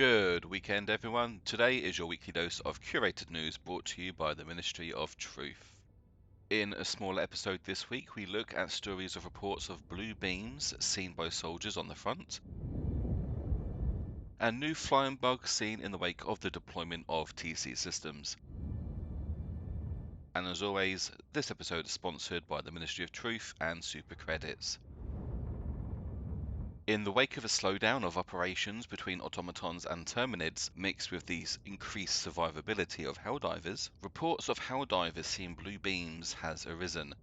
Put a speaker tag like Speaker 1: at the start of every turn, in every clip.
Speaker 1: Good weekend, everyone. Today is your weekly dose of curated news brought to you by the Ministry of Truth. In a smaller episode this week, we look at stories of reports of blue beams seen by soldiers on the front, and new flying bugs seen in the wake of the deployment of TC systems. And as always, this episode is sponsored by the Ministry of Truth and Super Credits. In the wake of a slowdown of operations between automatons and Terminids, mixed with the increased survivability of Helldivers, reports of Helldivers seeing blue beams has arisen.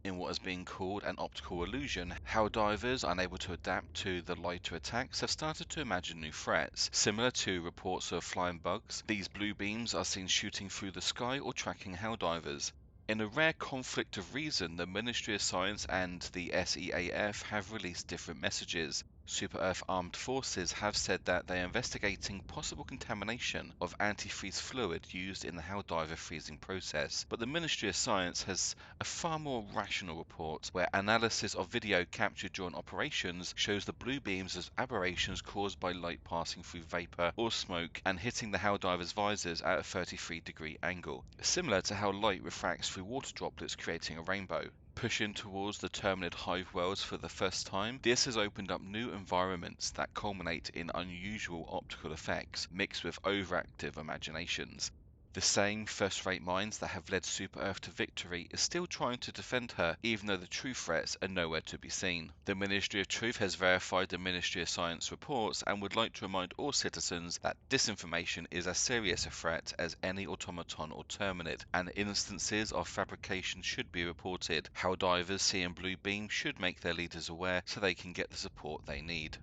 Speaker 1: In what is being called an optical illusion, Helldivers, unable to adapt to the lighter attacks, have started to imagine new threats. Similar to reports of flying bugs, these blue beams are seen shooting through the sky or tracking Helldivers. In a rare conflict of reason, the Ministry of Science and the SEAF have released different messages. Super Earth Armed Forces have said that they are investigating possible contamination of antifreeze fluid used in the Helldiver freezing process, but the Ministry of Science has a far more rational report where analysis of video captured during operations shows the blue beams as aberrations caused by light passing through vapor or smoke and hitting the Helldiver's visors at a 33-degree angle, similar to how light refracts through water droplets creating a rainbow. Pushing towards the Terminid hive worlds for the first time, this has opened up new environments that culminate in unusual optical effects mixed with overactive imaginations. The same first-rate minds that have led Super Earth to victory is still trying to defend her, even though the true threats are nowhere to be seen. The Ministry of Truth has verified the Ministry of Science reports and would like to remind all citizens that disinformation is as serious a threat as any automaton or terminid, and instances of fabrication should be reported. Helldivers seeing blue beam should make their leaders aware so they can get the support they need.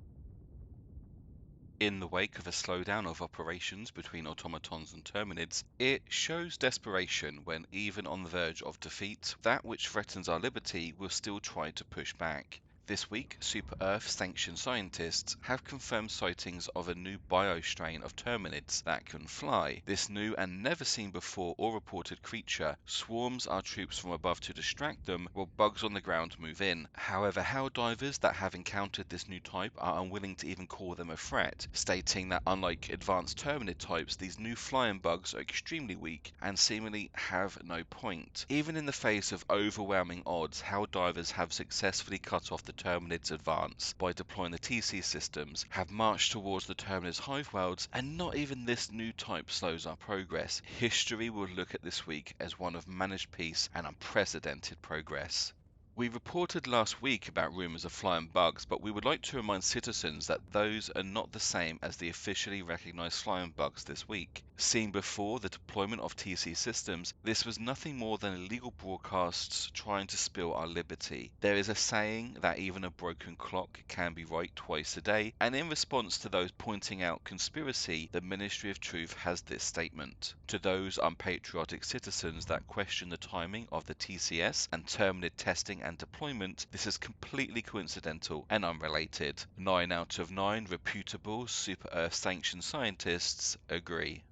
Speaker 1: In the wake of a slowdown of operations between automatons and Terminids, it shows desperation when, even on the verge of defeat, that which threatens our liberty will still try to push back. This week, Super Earth-sanctioned scientists have confirmed sightings of a new bio-strain of Terminids that can fly. This new and never-seen-before or reported creature swarms our troops from above to distract them, while bugs on the ground move in. However, Helldivers that have encountered this new type are unwilling to even call them a threat, stating that unlike advanced Terminid types, these new flying bugs are extremely weak and seemingly have no point. Even in the face of overwhelming odds, Helldivers have successfully cut off the Terminid's advance by deploying the TC systems, have marched towards the Terminid's hive worlds, and not even this new type slows our progress. History will look at this week as one of managed peace and unprecedented progress. We reported last week about rumours of flying bugs, but we would like to remind citizens that those are not the same as the officially recognised flying bugs this week. Seen before the deployment of TC systems, this was nothing more than illegal broadcasts trying to spill our liberty. There is a saying that even a broken clock can be right twice a day, and in response to those pointing out conspiracy, the Ministry of Truth has this statement. To those unpatriotic citizens that question the timing of the TCS and Terminid testing and deployment, this is completely coincidental and unrelated. 9 out of 9 reputable Super Earth sanctioned scientists agree.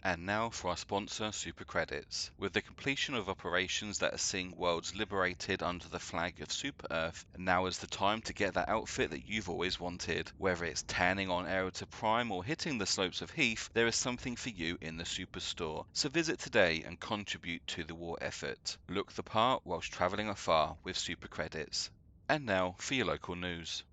Speaker 1: And now for our sponsor, Super Credits. With the completion of operations that are seeing worlds liberated under the flag of Super Earth, now is the time to get that outfit that you've always wanted. Whether it's tanning on Aero to Prime or hitting the slopes of Heath, there is something for you in the Superstore. So visit today and contribute to the war effort. Look the part whilst travelling afar with Super Credits. And now for your local news.